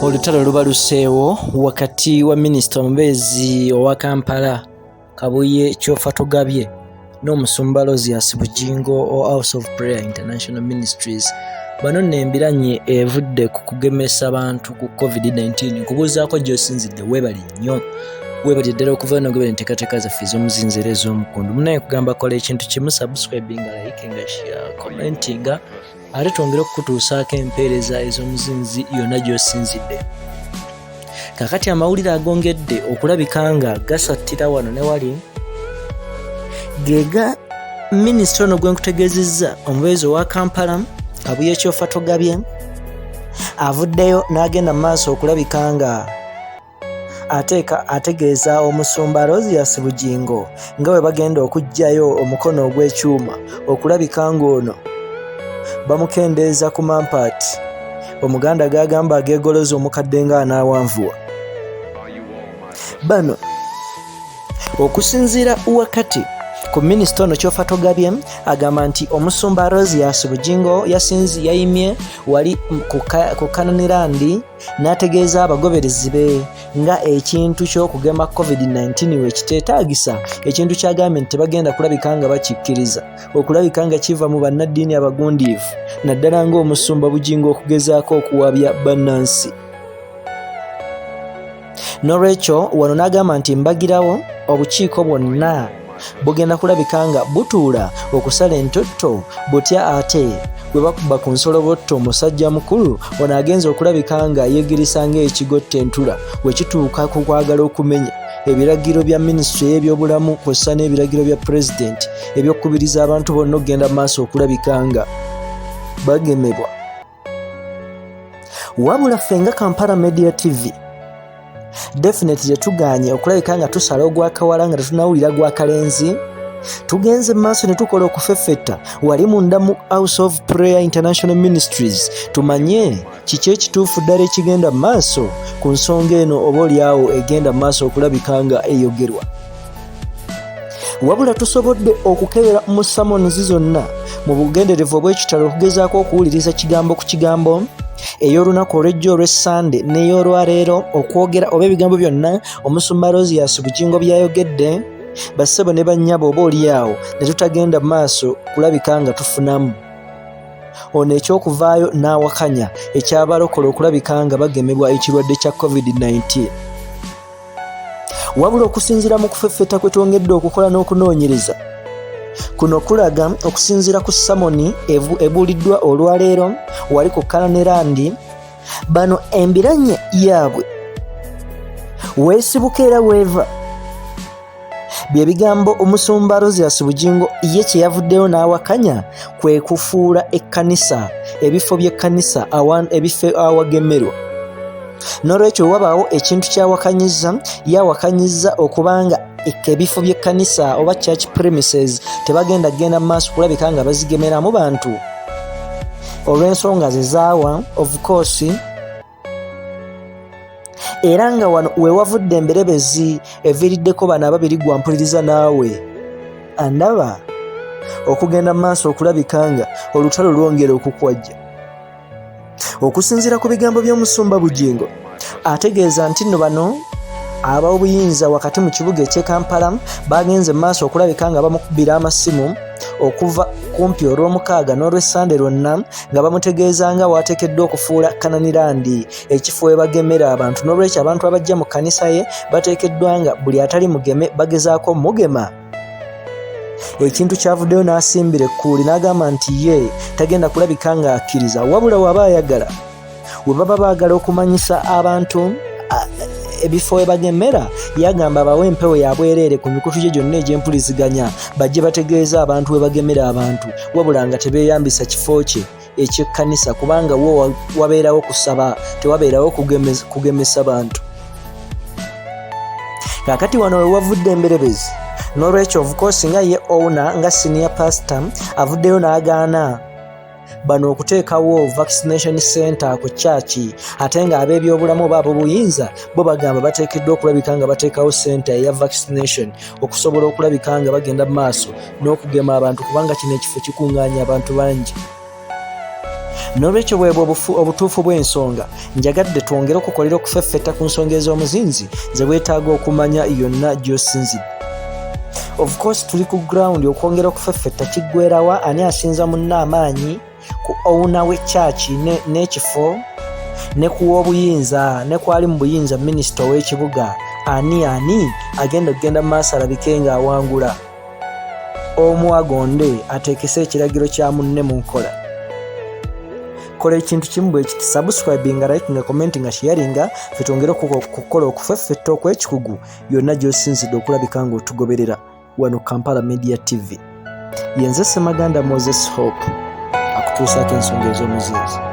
Olutalo Lubaluseewo wakati wa minisita omubeezi owa Kampala Kabuye Kyofatogabye n'omusumba Bugingo o House of Prayer International Ministries bano nembiranye evudde ku kugemesa abantu ku COVID-19 kubuuzaako gy'osinzidde weebali nnyo weebali ddala okuva no gwebali enteekateeka zaffe ez'omuzinziro ez'omukundu munaye kugamba kola ekintu kimu subscribinga likinga share commentinga ate twongere okukutuusaako empeereza ez'omuzinzi yonna gy'osinzidde. Kakati amawulire agongedde okulabika nga gasattira wano ne wali gega minisita ono gwe nkutegeezezza omubeezi owa Kampala Kabuye Kyofatogabye avuddeyo n'agenda mu maaso okulabika nga ategeeza omusumba Bugingo nga bwe bagenda okuggyayo omukono ogw'ekyuma okulabika ng'ono bamukendeeza ku mampaati omuganda gagamba ageegoloza omukadde nga anaawanvuwa. Bano okusinziira wakati ku minisita ono Kyofatogabye agamba nti omusumba Bugingo yayimye wali ku Kananirandi n'ategeeza abagoberezi be nga ekintu ky'okugema COVID-19 we kiteetaagisa ekintu ky'agambye nti tebagenda kulabika nga bakikkiriza okulabika nga kiva mu bannaddiini abagundiivu naddala ng'omusumba Bugingo okugezaako okuwabya bannansi. N'olwekyo wano n'agamba nti mbagirawo obukiiko bwonna bugenda kulabika nga butuula okusala entotto butya ate bwe bakuba ku nsolobotto omusajja mukulu ono agenza okulabika nga yeegirisa ng'ekigotta entula we kituuka ku kwagala okumenya ebiragiro bya minisitule y'ebyobulamu kw'ossa n'ebiragiro bya pulezidenti ebyokukubiriza abantu bonna okugenda mu maaso okulabika nga bagemebwa. Wabula ffe nga Kampala Media TV definitely tuganye okulabika nga tusala ogwakawala nga tetunawulira gwakalenzi tugenze maaso ne tukola okufeffetta wali munda mu House of Prayer International Ministries tumanye kiki ekituufu ddala ekigenda maaso ku nsonga eno oba oliawo egenda maaso okulabika nga eyogerwa. Wabula tusobodde okukebera mu samonzi zonna mu bugenderevu obw'ekitalo okugezaako okuwuliriza kigambo ku kigambo ey'olunaku olw'ejjo olw'essande n'ey'olwaleero okwogera oba ebigambo byonna omusumba Bugingo byayogedde bassebo ne bannyabo oba oliawo ne tutagenda maaso kulabika nga tufunamu ono ekyokuvaayo n'awakanya ekyabalokola okulabika nga bagemebwa ekirwadde kya COVID-19. Wabula okusinziira mu kufeffeta kwe twongedde okukola n'okunoonyereza kuno kulaga okusinziira ku samoni ebuuliddwa olwaleero wali ku Kananirandi bano embiranye yaabwe weesibuka era weeva bye bigambo omusumba Bugingo ye kye yavuddeyo n'awakanya kwe kufuula ekkanisa ebifo by'ekkanisa ebifo awagemerwa. N'olwekyo wabaawo ekintu yawakanyiza okubanga ebifo by'ekkanisa oba church premises tebagenda genda mu maaso kulabika nga bazigemeramu bantu olw'ensonga ze zaawa of course era nga wano we wavudde emberebezi eviiriddeko bano ababiri gwampuliriza naawe andaba okugenda mu maaso okulabika nga olutalo lwongera okukwajja. Okusinziira ku bigambo by'omusumba Bugingo ategeeza nti nno bano ab'obuyinza wakati mu kibuga eky'e Kampala bagenze mu maaso okulabika nga bamukubira amasimu okuva kumpi olw'omukaaga n'olw'essande lwonna nga bamutegeeza nga wateekeddwa okufuula Kananirandi ekifo we bagemera abantu n'olwekyo abantu abajja mu kkanisa ye bateekeddwa nga buli atali mugeme bagezaako mugema. Ekintu kyavuddeyo n'asimbira ekkuuli n'agamba nti ye tagenda kulabika nga akkiriza wabula waba ayagala we baba baagala okumanyisa abantu ebifo we bagemera yagamba bawe empewo ya bwereere ku mikutu gye gyonna egy'empuliziganya bajje bategeeza abantu we bagemera abantu wabula nga tebeeyambisa kifo kye eky'ekkanisa kubanga wo wabeerawo kusaba tewabeerawo kugemesa bantu. Kakati wano we wavudde emberebezi n'olwekyo of course nga ye owner nga senior pastor avuddeyo n'agaana bano okuteekawo vaccination center ku church ate nga ab'ebyobulamu oba ab'obuyinza bo bagamba bateekeddwa okulabika nga bateekawo center eya vaccination okusobola okulabika nga bagenda mu maaso n'okugema abantu kubanga kino ekifo kikuŋŋaanya abantu bangi. N'olwekyo bwebwe obutuufu bw'ensonga njagadde twongere okukolera okufeffetta ku nsonga ez'omuzinzi ze weetaaga okumanya yonna gy'osinzidde. Of course tuli ku ground okwongera okufeffetta kiggwerawa ani asinza munne amaanyi ku owner w'ekyaki n'ekifo ne ku w'obuyinza ne ku ali mu buyinza minisita ow'ekibuga ani agenda mu maaso alabike ng'awangula. Omu agonde ateekese ekiragiro kya munne mu nkola. Kola ekintu kimu bwe kiti: subscribinga, likinga, commentinga, sharinga, ffe twongere okukola okufeffetta okw'ekikugu yonna gy'osinzidde okulabika ng'otugoberera wano Kampala Media TV. Yenze Ssemaganda Moses Hope akutuusaako ensonga ez'omuzinzi.